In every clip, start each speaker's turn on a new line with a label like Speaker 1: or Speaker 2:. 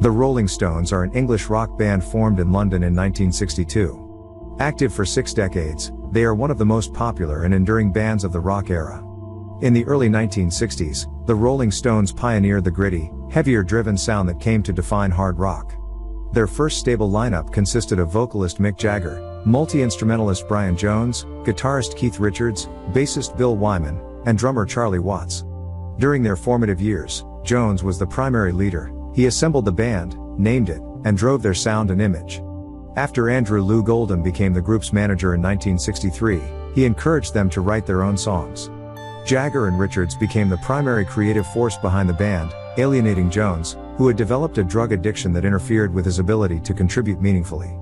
Speaker 1: The Rolling Stones are an English rock band formed in London in 1962. Active for 6 decades, they are one of the most popular and enduring bands of the rock era. In the early 1960s, the Rolling Stones pioneered the gritty, heavier-driven sound that came to define hard rock. Their first stable lineup consisted of vocalist Mick Jagger, multi-instrumentalist Brian Jones, guitarist Keith Richards, bassist Bill Wyman, and drummer Charlie Watts. During their formative years, Jones was the primary leader. He assembled the band, named it, and drove their sound and image. After Andrew Loog Oldham became the group's manager in 1963, he encouraged them to write their own songs. Jagger and Richards became the primary creative force behind the band, alienating Jones, who had developed a drug addiction that interfered with his ability to contribute meaningfully.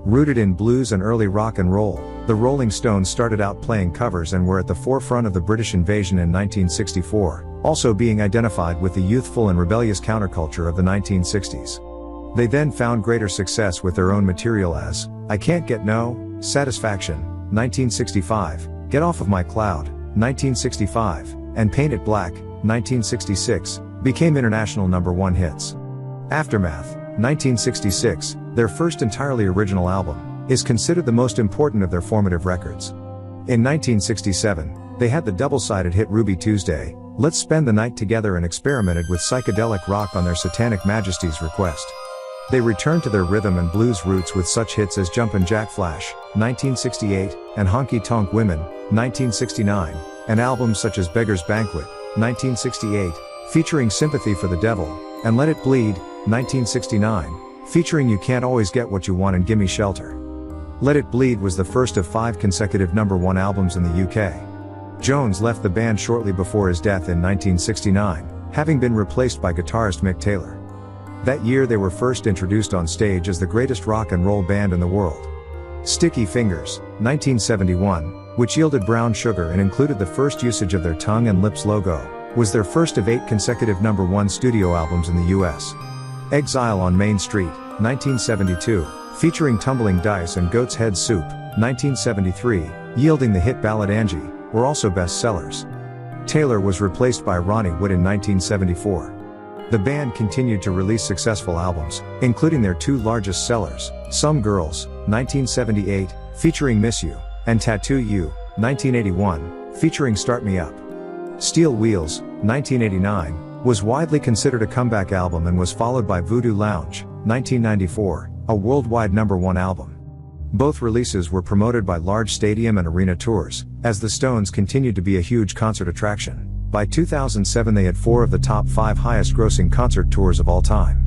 Speaker 1: Rooted in blues and early rock and roll, the Rolling Stones started out playing covers and were at the forefront of the British invasion in 1964, also being identified with the youthful and rebellious counterculture of the 1960s. They then found greater success with their own material as I Can't Get No Satisfaction, 1965, Get Off of My Cloud, 1965, and Paint It Black, 1966, became international #1 hits. Aftermath, 1966, their first entirely original album, is considered the most important of their formative records. In 1967, they had the double-sided hit Ruby Tuesday, Let's Spend the Night Together, and experimented with psychedelic rock on their Satanic Majesty's request. They returned to their rhythm and blues roots with such hits as Jumpin' Jack Flash, 1968, and Honky Tonk Women, 1969, and albums such as Beggar's Banquet, 1968, featuring Sympathy for the Devil, and Let It Bleed, 1969, featuring You Can't Always Get What You Want and Gimme Shelter. Let It Bleed was the first of 5 consecutive #1 albums in the UK. Jones left the band shortly before his death in 1969, having been replaced by guitarist Mick Taylor. That year they were first introduced on stage as the greatest rock and roll band in the world. Sticky Fingers, 1971, which yielded Brown Sugar and included the first usage of their tongue and lips logo, was their first of 8 consecutive #1 studio albums in the US. Exile on Main Street, 1972, featuring Tumbling Dice and Goat's Head Soup, 1973, yielding the hit ballad Angie, were also bestsellers. Taylor was replaced by Ronnie Wood in 1974. The band continued to release successful albums, including their 2 largest sellers, Some Girls, 1978, featuring Miss You, and Tattoo You, 1981, featuring Start Me Up. Steel Wheels, 1989, was widely considered a comeback album and was followed by Voodoo Lounge, 1994, a worldwide #1 album. Both releases were promoted by large stadium and arena tours, as the Stones continued to be a huge concert attraction. By 2007 they had 4 of the top 5 highest grossing concert tours of all time.